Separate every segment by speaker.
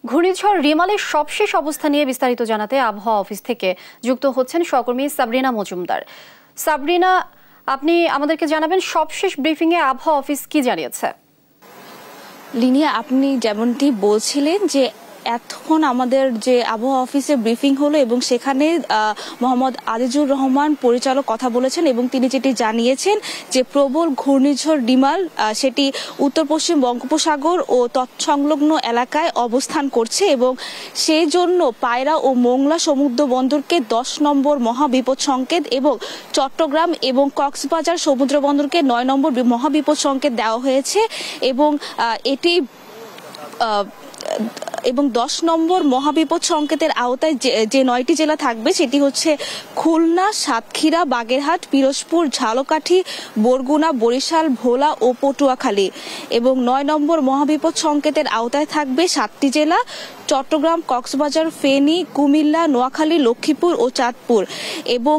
Speaker 1: ঘূর্ণিঝড় রিমালের সবশেষ অবস্থা নিয়ে বিস্তারিত জানাতে আবহাওয়া অফিস থেকে যুক্ত হচ্ছেন সহকর্মী সাবরিনা মজুমদার। সাবরিনা, আপনি আমাদেরকে জানাবেন সবশেষ ব্রিফিংয়ে আবহাওয়া অফিস কি জানিয়েছে?
Speaker 2: লিনিয়া, আপনি যেমনটি বলছিলেন যে এতক্ষণ আমাদের যে আবহাওয়া অফিসে ব্রিফিং হলো এবং সেখানে মোহাম্মদ আজিজুর রহমান পরিচালক কথা বলেছেন এবং তিনি যেটি জানিয়েছেন যে প্রবল ঘূর্ণিঝড় রিমাল সেটি উত্তর পশ্চিম বঙ্গোপসাগর ও তৎসংলগ্ন এলাকায় অবস্থান করছে এবং সেই জন্য পায়রা ও মোংলা সমুদ্র বন্দরকে 10 নম্বর মহাবিপদ সংকেত এবং চট্টগ্রাম এবং কক্সবাজার সমুদ্র বন্দরকে 9 নম্বর মহাবিপদ সংকেত দেওয়া হয়েছে এবং এটি এবং 10 নম্বর মহাবিপদ সংকেতের আওতায় যে 9টি জেলা থাকবে সেটি হচ্ছে খুলনা, সাতক্ষীরা, বাগেরহাট, পিরোজপুর, ঝালকাঠি, বরগুনা, বরিশাল, ভোলা ও পটুয়াখালী। এবং 9 নম্বর মহাবিপদ সংকেতের আওতায় থাকবে 7টি জেলা চট্টগ্রাম, কক্সবাজার, ফেনী, কুমিল্লা, নোয়াখালী, লক্ষ্মীপুর ও চাঁদপুর। এবং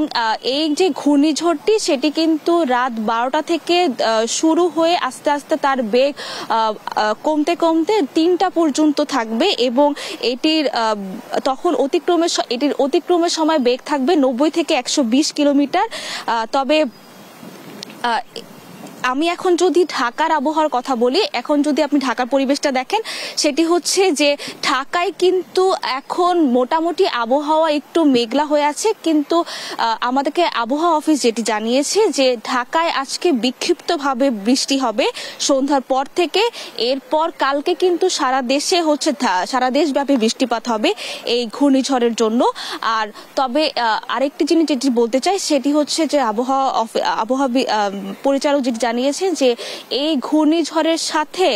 Speaker 2: এই যে ঘূর্ণিঝড়টি সেটি কিন্তু রাত 12টা থেকে শুরু হয়ে আস্তে আস্তে তার বেগ কমতে কমতে 3টা পর্যন্ত থাকবে এবং এটির অতিক্রমের সময় বেগ থাকবে 90 থেকে 120 কিলোমিটার। তবে আমি এখন যদি ঢাকার আবহাওয়ার কথা বলি, এখন যদি আপনি ঢাকার পরিবেশটা দেখেন সেটি হচ্ছে যে ঢাকায় কিন্তু এখন মোটামুটি আবহাওয়া একটু মেঘলা হয়ে আছে, কিন্তু আমাদেরকে আবহাওয়া অফিস যেটি জানিয়েছে যে ঢাকায় আজকে বিক্ষিপ্তভাবে বৃষ্টি হবে সন্ধ্যার পর থেকে। এরপর কালকে কিন্তু সারা দেশব্যাপী বৃষ্টিপাত হবে এই ঘূর্ণিঝড়ের জন্য। আর তবে আরেকটি জিনিস যেটি বলতে চাই সেটি হচ্ছে যে আবহাওয়া পরিচালক যেটি জানিয়েছেন যে এই ঘূর্ণিঝড়ের সাথে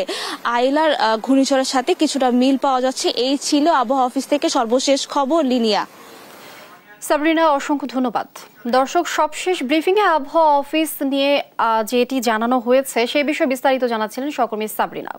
Speaker 2: আইলার ঘূর্ণিঝড়ের সাথে কিছুটা মিল পাওয়া যাচ্ছে। এই ছিল আবহাওয়া অফিস থেকে সর্বশেষ খবর। লিনিয়া।
Speaker 1: সাবরিনা, অসংখ্য ধন্যবাদ। দর্শক, সবশেষ ব্রিফিংয়ে আবহাওয়া অফিস নিয়ে যেটি জানানো হয়েছে সেই বিষয়ে বিস্তারিত জানাচ্ছিলেন সহকর্মী সাবরিনা।